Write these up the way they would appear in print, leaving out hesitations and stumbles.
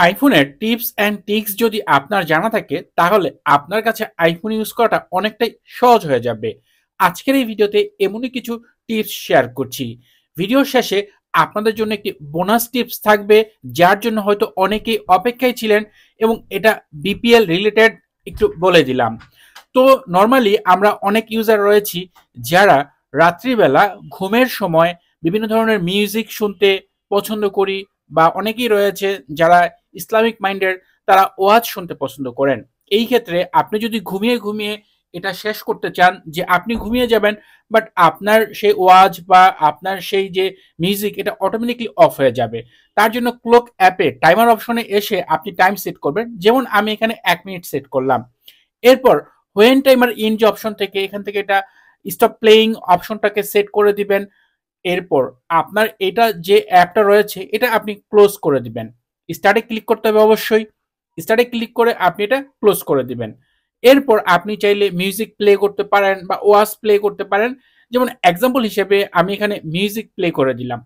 আইফোনের tips and tricks যদি আপনার জানা থাকে তাহলে আপনার কাছে আইফোন ইউজ করাটা অনেকটাই সহজ হয়ে যাবে। আজকের এই ভিডিওতে এমনই কিছু টিপস শেয়ার করছি। ভিডিওর শেষে আপনাদের জন্য একটি বোনাস টিপস থাকবে, যার জন্য হয়তো অনেকেই অপেক্ষায় ছিলেন এবং এটা বিপিএল রিলেটেড একটু বলে দিলাম। তো নর্মালি আমরা অনেক ইউজার রয়েছি যারা রাত্রিবেলা ঘুমের সময় বিভিন্ন ধরনের মিউজিক শুনতে পছন্দ করি, বা অনেকেই রয়েছে যারা ইসলামিক মাইন্ডের, তারা ওয়াজ শুনতে পছন্দ করেন। এই ক্ষেত্রে আপনি যদি ঘুমিয়ে ঘুমিয়ে এটা শেষ করতে চান যে আপনি ঘুমিয়ে যাবেন, বাট আপনার সেই ওয়াজ বা আপনার সেই যে মিউজিক এটা অটোমেটিকলি অফ হয়ে যাবে, তার জন্য ক্লক অ্যাপে টাইমার অপশনে এসে আপনি টাইম সেট করবেন। যেমন আমি এখানে 1 মিনিট সেট করলাম। এরপর হোয়েন টাইমার ইন যে অপশন থেকে এখান থেকে এটা স্টপ প্লেইং অপশনটাকে সেট করে দিবেন। এরপর আপনার এটা যে অ্যাপটা রয়েছে এটা আপনি ক্লোজ করে দিবেন। স্টার্টে ক্লিক করতে হবে অবশ্যই। স্টার্টে ক্লিক করে আপনি এটা ক্লোজ করে দিবেন। এরপর আপনি চাইলে মিউজিক প্লে করতে পারেন বা ওয়াজ প্লে করতে পারেন। যেমন এক্সাম্পল হিসেবে আমি এখানে মিউজিক প্লে করে দিলাম।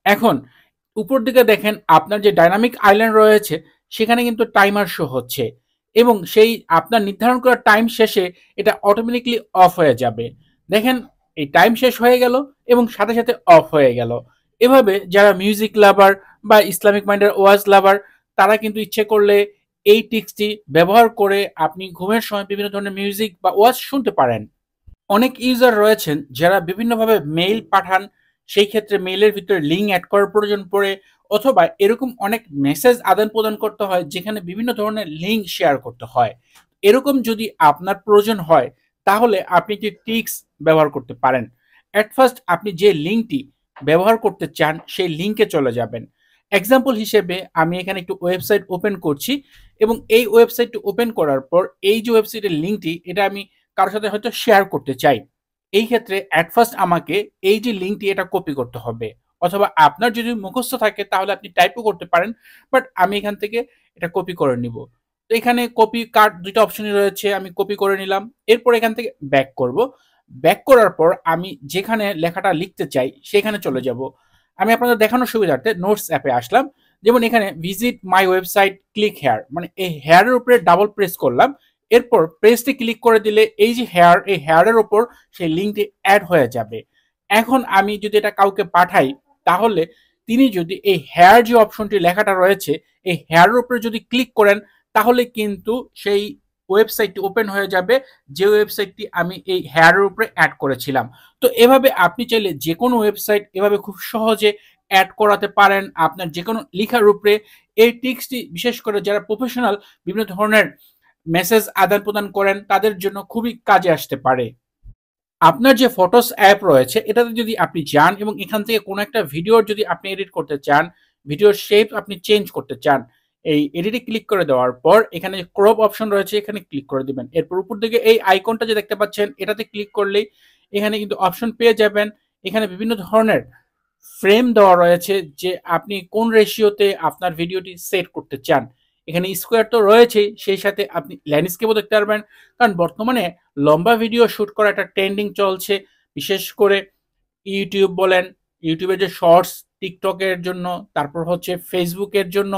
এখন উপর দিকে দেখেন আপনার যে ডাইনামিক আইল্যান্ড রয়েছে সেখানে কিন্তু টাইমার শো হচ্ছে, এবং সেই আপনার নির্ধারণ করা টাইম শেষে এটা অটোমেটিকলি অফ হয়ে যাবে। দেখেন এই টাইম শেষ হয়ে গেল এবং সাথে সাথে অফ হয়ে গেল। এভাবে যারা মিউজিক লাভার বা ইসলামিক মাইন্ডের ওয়াজ লাভার, তারা কিন্তু ইচ্ছে করলে এই টিক্সটি ব্যবহার করে আপনি ঘুমের সময় বিভিন্ন ধরনের মিউজিক বা ওয়াজ শুনতে পারেন। অনেক ইউজার রয়েছেন যারা বিভিন্নভাবে মেইল পাঠান, সেই ক্ষেত্রে মেইলের ভিতরে লিঙ্ক অ্যাড করার প্রয়োজন পড়ে, অথবা এরকম অনেক মেসেজ আদান প্রদান করতে হয় যেখানে বিভিন্ন ধরনের লিঙ্ক শেয়ার করতে হয়। এরকম যদি আপনার প্রয়োজন হয় তাহলে আপনি একটি ট্রিক্স ব্যবহার করতে পারেন। অ্যাট ফার্স্ট আপনি যে লিঙ্কটি ব্যবহার করতে চান সেই লিঙ্কে চলে যাবেন। এক্সাম্পল হিসেবে আমি এখানে একটু ওয়েবসাইট ওপেন করছি, এবং এই ওয়েবসাইটটি ওপেন করার পর এই যে ওয়েবসাইটের লিঙ্কটি এটা আমি কারোর সাথে হয়তো শেয়ার করতে চাই। এই ক্ষেত্রে অ্যাট ফার্স্ট আমাকে এই যে লিঙ্কটি এটা কপি করতে হবে, অথবা আপনার যদি মুখস্থ থাকে তাহলে আপনি টাইপও করতে পারেন, বাট আমি এখান থেকে এটা কপি করে নিব। তো এখানে কপি কার্ড দুইটা অপশনই রয়েছে, আমি কপি করে নিলাম। এরপর এখান থেকে ব্যাক করব। ব্যাক করার পর আমি যেখানে লেখাটা লিখতে চাই সেখানে চলে যাব। আমি আপনাদের দেখানোর সুবিধার্থে নোটস অ্যাপে আসলাম। যেমন এখানে visit my website click here, মানে এই হেয়ারের উপরে ডাবল প্রেস করলাম। এরপর পেজটি ক্লিক করে দিলে এই যে হেয়ার, এই হেয়ারের উপর সেই লিঙ্কটি অ্যাড হয়ে যাবে। এখন আমি যদি এটা কাউকে পাঠাই তাহলে তিনি যদি এই হেয়ার যে অপশনটি লেখাটা রয়েছে এই হেয়ারের উপরে যদি ক্লিক করেন তাহলে কিন্তু সেই ওয়েবসাইটটি ওপেন হয়ে যাবে, যে ওয়েবসাইটটি আমি এই হেয়ারের উপরে অ্যাড করেছিলাম। তো এভাবে আপনি চাইলে যে কোনো ওয়েবসাইট এভাবে খুব সহজে অ্যাড করাতে পারেন আপনার যে কোনো লেখার উপরে। এই ট্রিক্সটি বিশেষ করে যারা প্রফেশনাল বিভিন্ন ধরনের মেসেজ আদান প্রদান করেন তাদের জন্য খুবই কাজে আসতে পারে। আপনার যে ফটোস অ্যাপ রয়েছে এটাতে যদি আপনি যান এবং এখান থেকে কোনো একটা ভিডিওর যদি আপনি এডিট করতে চান, ভিডিওর শেপ আপনি চেঞ্জ করতে চান, এই এডিটে ক্লিক করে দেওয়ার পর এখানে ক্রপ অপশন রয়েছে এখানে ক্লিক করে দিবেন। এরপর উপর দিকে এই আইকনটা যে দেখতে পাচ্ছেন এটাতে ক্লিক করলেই এখানে কিন্তু অপশন পেয়ে যাবেন। এখানে বিভিন্ন ধরনের ফ্রেম দেওয়া রয়েছে যে আপনি কোন রেশিওতে আপনার ভিডিওটি সেট করতে চান। এখানে স্কোয়ার তো রয়েছেই, সেই সাথে আপনি ল্যান্ডস্কেপও দেখতে পারবেন, কারণ বর্তমানে লম্বা ভিডিও শুট করা একটা ট্রেন্ডিং চলছে। বিশেষ করে ইউটিউব বলেন, ইউটিউবের যে শর্টস, টিকটকের জন্য, তারপর হচ্ছে ফেসবুকের জন্য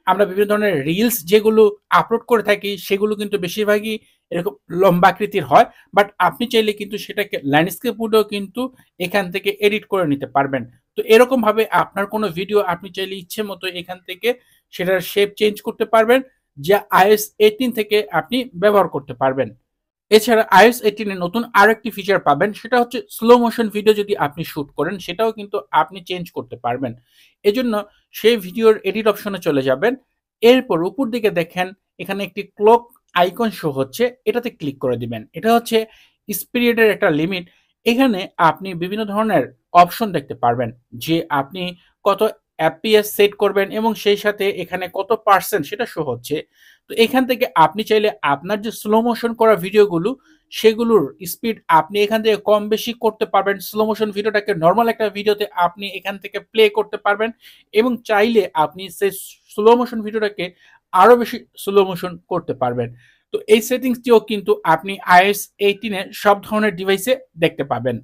আমরা বিভিন্ন ধরনের রিলস যেগুলো আপলোড করে থাকি সেগুলো কিন্তু বেশিরভাগই এরকম লম্বা আকৃতির হয়। বাট আপনি চাইলে কিন্তু সেটাকে ল্যান্ডস্কেপ মোডেও কিন্তু এখান থেকে এডিট করে নিতে পারবেন। তো এরকম ভাবে আপনার কোনো ভিডিও আপনি চাইলে ইচ্ছে মতো এখান থেকে সেটার শেপ চেঞ্জ করতে পারবেন, যা iOS 18 থেকে আপনি ব্যবহার করতে পারবেন। এছাড়া iOS 18 এ নতুন আরেকটি ফিচার পাবেন, সেটা হচ্ছে স্লো মোশন ভিডিও যদি আপনি শুট করেন সেটাও কিন্তু আপনি চেঞ্জ করতে পারবেন। এজন্য সেই ভিডিওর এডিট অপশনে চলে যাবেন। এরপর উপর দিকে দেখেন এখানে একটি ক্লক আইকন শো হচ্ছে, এটাতে ক্লিক করে দিবেন। এটা হচ্ছে স্পিরিটের একটা লিমিট। এখানে আপনি বিভিন্ন ধরনের অপশন দেখতে পারবেন যে আপনি কত এফপিএস সেট করবেন এবং সেই সাথে এখানে কত পার্সেন্ট সেটা শো হচ্ছে। তো এখান থেকে আপনি চাইলে আপনার যে স্লো মোশন করা ভিডিওগুলো সেগুলোর স্পিড আপনি এখান থেকে কম বেশি করতে পারবেন। স্লো মোশন ভিডিওটাকে নর্মাল একটা ভিডিওতে আপনি এখান থেকে প্লে করতে পারবেন, এবং চাইলে আপনি সেই স্লো মোশন ভিডিওটাকে আরো বেশি স্লো মোশন করতে পারবেন। তো এই সেটিংসটিও কিন্তু আপনি iOS 18 এর সব ধরনের ডিভাইসে দেখতে পাবেন।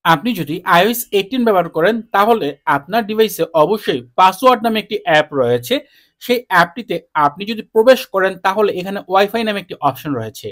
আপনি যদি iOS 18 ব্যবহার করেন তাহলে আপনার ডিভাইসে অবশ্যই পাসওয়ার্ড নামে একটি অ্যাপ রয়েছে, সেই অ্যাপটিতে আপনি যদি প্রবেশ করেন তাহলে এখানে ওয়াইফাই নামে একটি অপশন রয়েছে।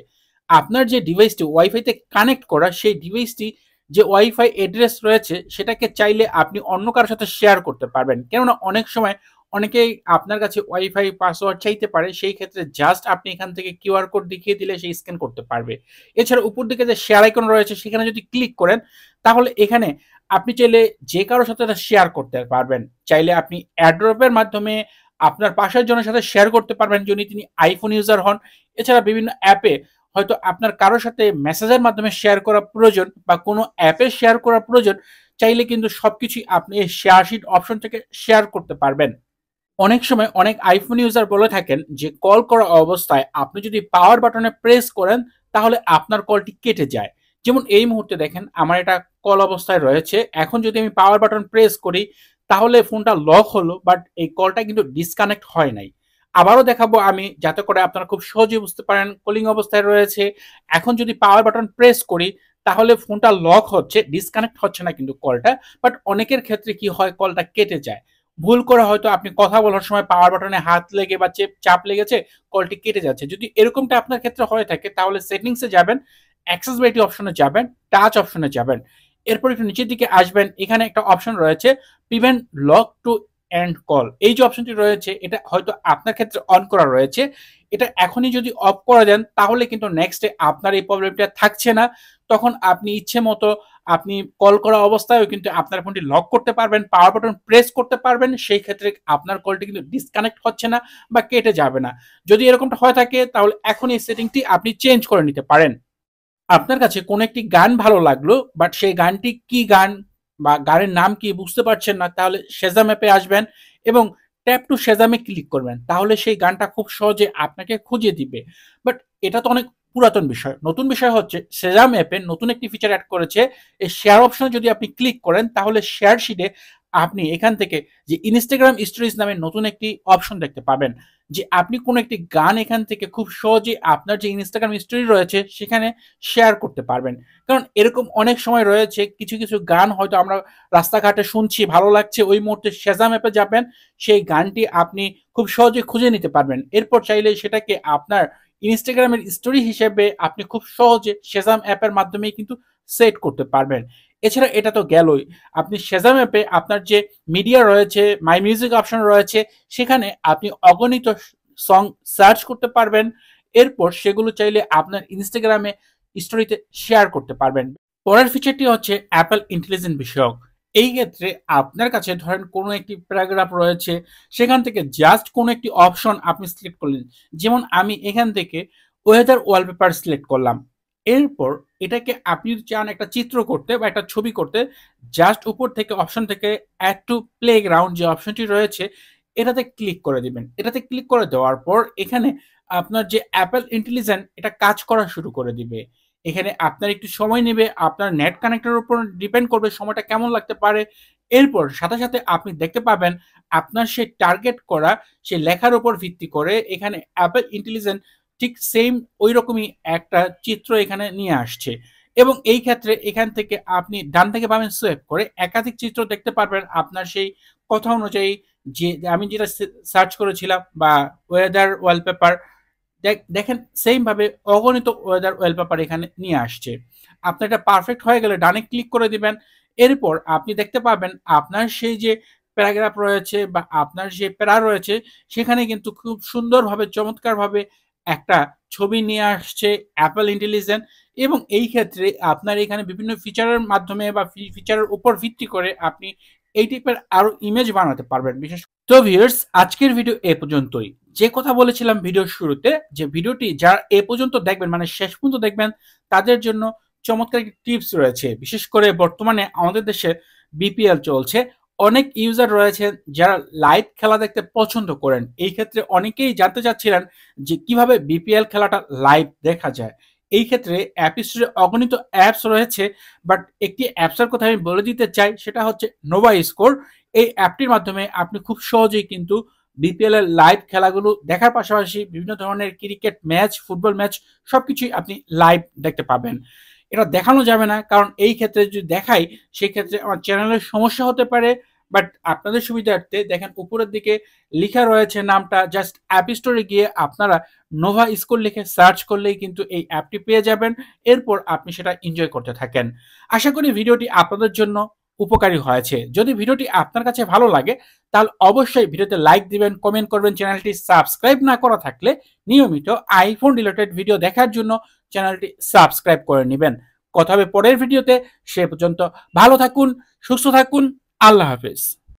আপনার যে ডিভাইসটি ওয়াইফাইতে কানেক্ট করা সেই ডিভাইসটি যে ওয়াইফাই অ্যাড্রেস রয়েছে সেটাকে চাইলে আপনি অন্য কারো সাথে শেয়ার করতে পারবেন। কেননা অনেক সময় অনেকেই আপনার কাছে ওয়াইফাই পাসওয়ার্ড চাইতে পারে। সেই ক্ষেত্রে জাস্ট আপনি এখান থেকে কিউআর কোড দেখিয়ে দিলে সে স্ক্যান করতে পারবে। এছাড়া উপর দিকে যে শেয়ার আইকন রয়েছে সেখানে যদি ক্লিক করেন তাহলে এখানে আপনি চাইলে যে কারো সাথে এটা শেয়ার করতে পারবেন। চাইলে আপনি এয়ারড্রপের মাধ্যমে আপনার পাশের জনের সাথে শেয়ার করতে পারবেন যদি তিনি আইফোন ইউজার হন। এছাড়া বিভিন্ন অ্যাপে হয়তো আপনার কারো সাথে মেসেজের মাধ্যমে শেয়ার করা প্রয়োজন বা কোনো অ্যাপে শেয়ার করা প্রয়োজন, চাইলে কিন্তু সবকিছুই আপনি এই শেয়ার শিট অপশন থেকে শেয়ার করতে পারবেন। অনেক সময় অনেক আইফোন ইউজার বলে থাকেন যে কল করা অবস্থায় আপনি যদি পাওয়ার বাটনে প্রেস করেন তাহলে আপনার কলটি কেটে যায়। যেমন এই মুহূর্তে দেখেন আমার এটা কল অবস্থায় রয়েছে। এখন যদি আমি পাওয়ার বাটন প্রেস করি তাহলে ফোনটা লক হলো, বাট এই কলটা কিন্তু ডিসকানেক্ট হয় নাই। আবারও দেখাবো আমি যাতে করে আপনারা খুব সহজেই বুঝতে পারেন। কলিং অবস্থায় রয়েছে। এখন যদি পাওয়ার বাটন প্রেস করি তাহলে ফোনটা লক হচ্ছে, ডিসকানেক্ট হচ্ছে না কিন্তু কলটা। বাট অনেকের ক্ষেত্রে কি হয়, কলটা কেটে যায়। ভুল করে হয়তো আপনি কথা বলার সময় পাওয়ার বাটনে হাত লেগে বা চাপ লেগেছে, কলটি কেটে যাচ্ছে। যদি এরকমটা আপনার ক্ষেত্রে হয়ে থাকে তাহলে সেটিংসে যাবেন, অ্যাক্সেসিবিলিটি অপশনে যাবেন, টাচ অপশনে যাবেন। এরপর একটু নিচের দিকে আসবেন, এখানে একটা অপশন রয়েছে prevent lock to end call. এই যে অপশনটি রয়েছে এটা হয়তো আপনার ক্ষেত্রে অন করা রয়েছে। এটা এখনই যদি অফ করে দেন তাহলে কিন্তু নেক্সটে আপনার এই প্রবলেমটা থাকছে না। তখন আপনি ইচ্ছে মতো আপনি কল করা অবস্থায়ও কিন্তু আপনার ফোনটি লক করতে পারবেন, পাওয়ার বাটন প্রেস করতে পারবেন। সেই ক্ষেত্রে আপনার কলটি কিন্তু ডিসকানেক্ট হচ্ছে না বা কেটে যাবে না। যদি এরকমটা হয়ে থাকে তাহলে এখন এই সেটিংটি আপনি চেঞ্জ করে নিতে পারেন। আপনার কাছে কোনো একটি গান ভালো লাগলো, বাট সেই গানটি কি গান বা গানের নাম কি বুঝতে পারছেন না, তাহলে সেজাম অ্যাপে আসবেন এবং ট্যাপ টু সেজামে ক্লিক করবেন। তাহলে সেই গানটা খুব সহজে আপনাকে খুঁজে দিবে। বাট এটা তো অনেক পুরাতন বিষয়। নতুন বিষয় হচ্ছে সেজাম অ্যাপে নতুন একটি ফিচার অ্যাড করেছে। এই শেয়ার অপশনে যদি আপনি ক্লিক করেন তাহলে শেয়ার শিটে আপনি এখান থেকে যে ইনস্টাগ্রাম স্টোরিজ নামে নতুন একটি অপশন দেখতে পাবেন, যে আপনি কোনো একটি গান এখান থেকে খুব সহজে আপনার যে ইনস্টাগ্রাম স্টোরি রয়েছে সেখানে শেয়ার করতে পারবেন। কারণ এরকম অনেক সময় রয়েছে কিছু কিছু গান হয়তো আমরা রাস্তাঘাটে শুনছি, ভালো লাগছে, ওই মুহূর্তে সেজাম অ্যাপে যাবেন, সেই গানটি আপনি খুব সহজে খুঁজে নিতে পারবেন। এরপর চাইলে সেটাকে আপনার ইনস্টাগ্রামের স্টোরি হিসেবে আপনি খুব সহজে সেজাম অ্যাপের মাধ্যমেই কিন্তু সেট করতে পারবেন। এছাড়া এটা তো গেলই, আপনি সেজাম অ্যাপে আপনার যে মিডিয়া রয়েছে, মাই মিউজিক অপশন রয়েছে, সেখানে আপনি অগণিত সং সার্চ করতে পারবেন। এরপর সেগুলো চাইলে আপনার ইনস্টাগ্রামে স্টোরিতে শেয়ার করতে পারবেন। পরের ফিচারটি হচ্ছে অ্যাপল ইন্টেলিজেন্ট বিষয়ক। এই ক্ষেত্রে আপনার কাছে ধরেন কোনো একটি প্যারাগ্রাফ রয়েছে, সেখান থেকে জাস্ট কোনো একটি অপশন আপনি সিলেক্ট করলেন। যেমন আমি এখান থেকে ওয়েদার ওয়ালপেপার সিলেক্ট করলাম। এরপর এটাকে আপনি যদি চান একটা চিত্র করতে বা একটা ছবি করতে, জাস্ট উপর থেকে অপশন থেকে অ্যাড টু প্লেগ্রাউন্ড যে অপশনটি রয়েছে এটাতে ক্লিক করে দিবেন। এটাতে ক্লিক করে দেওয়ার পর এখানে আপনার যে অ্যাপল ইন্টেলিজেন্ট এটা কাজ করা শুরু করে দিবে। এখানে আপনার একটু সময় নেবে, আপনার নেট কানেক্টের উপর ডিপেন্ড করবে সময়টা কেমন লাগতে পারে। এরপর সাথে সাথে আপনি দেখতে পাবেন আপনার সেই টার্গেট করা সেই লেখার উপর ভিত্তি করে এখানে অ্যাপল ইন্টেলিজেন্ট ঠিক সেম ওই রকমই একটা চিত্র এখানে নিয়ে আসছে। এবং এই ক্ষেত্রে এখান থেকে আপনি ডান থেকে বামে সোয়াইপ করে একাধিক চিত্র দেখতে পারবেন আপনার সেই কথা অনুযায়ী। যে আমি যেটা সার্চ করেছিলাম বা ওয়েদার ওয়ালপেপার, দেখেন সেম ভাবে অগণিত ওয়েদার ওয়ালপেপার এখানে নিয়ে আসছে। আপনার এটা পারফেক্ট হয়ে গেলে ডানে ক্লিক করে দিবেন। এরপর আপনি দেখতে পাবেন আপনার সেই যে প্যারাগ্রাফ রয়েছে বা আপনার যে প্যারা রয়েছে সেখানে কিন্তু খুব সুন্দরভাবে চমৎকারভাবে একটা ছবি নিয়ে আসছে অ্যাপল ইন্টেলিজেন্ট। এবং এই ক্ষেত্রে আপনার এখানে বিভিন্ন ফিচারের মাধ্যমে বা ফিচারের উপর ভিত্তি করে আপনি এই টাইপের আরো ইমেজ বানাতে পারবেন। বিশেষ তো ভিউয়ার্স, আজকের ভিডিও এ পর্যন্তই। যে কথা বলেছিলাম ভিডিওর শুরুতে, যে ভিডিওটি যারা এ পর্যন্ত দেখবেন মানে শেষ পর্যন্ত দেখবেন তাদের জন্য চমৎকার একটি টিপস রয়েছে। বিশেষ করে বর্তমানে আমাদের দেশে বিপিএল চলছে। অনেক ইউজার রয়েছে যারা লাইভ খেলা দেখতে পছন্দ করেন। এই ক্ষেত্রে অনেকেই জানতে চাচ্ছিলেন যে কিভাবে বিপিএল খেলাটা লাইভ দেখা যায়। এই ক্ষেত্রে অ্যাপ স্টোরে অগণিত অ্যাপস রয়েছে, বাট একটি অ্যাপসের কথা আমি বলে দিতে চাই, সেটা হচ্ছে নোভা স্কোর। এই অ্যাপটির মাধ্যমে আপনি খুব সহজেই কিন্তু বিপিএল এর লাইভ খেলাগুলো দেখার পাশাপাশি বিভিন্ন ধরনের ক্রিকেট ম্যাচ, ফুটবল ম্যাচ সবকিছুই আপনি লাইভ দেখতে পাবেন। এটা দেখানো যাবে না, কারণ এই ক্ষেত্রে যদি দেখাই সেই ক্ষেত্রে আমার চ্যানেলের সমস্যা হতে পারে বাট আপনাদের সুবিধার্থে দেখেন উপরের দিকে লেখা রয়েছে নামটা, জাস্ট অ্যাপ স্টোরে গিয়ে আপনারা নোভা স্কুল লিখে সার্চ করলেই কিন্তু এই অ্যাপটি পেয়ে যাবেন। এরপর আপনি সেটা এনজয় করতে থাকেন। আশা করি ভিডিওটি আপনাদের জন্য উপকারী হয়েছে। যদি ভিডিওটি আপনার কাছে ভালো লাগে তাহলে অবশ্যই ভিডিওতে লাইক দিবেন, কমেন্ট করবেন। চ্যানেলটি সাবস্ক্রাইব না করা থাকলে নিয়মিত আইফোন রিলেটেড ভিডিও দেখার জন্য চ্যানেলটি সাবস্ক্রাইব করে নেবেন। কথা হবে পরের ভিডিওতে। সে পর্যন্ত ভালো থাকুন, সুস্থ থাকুন। আল্লাহ হাফেজ।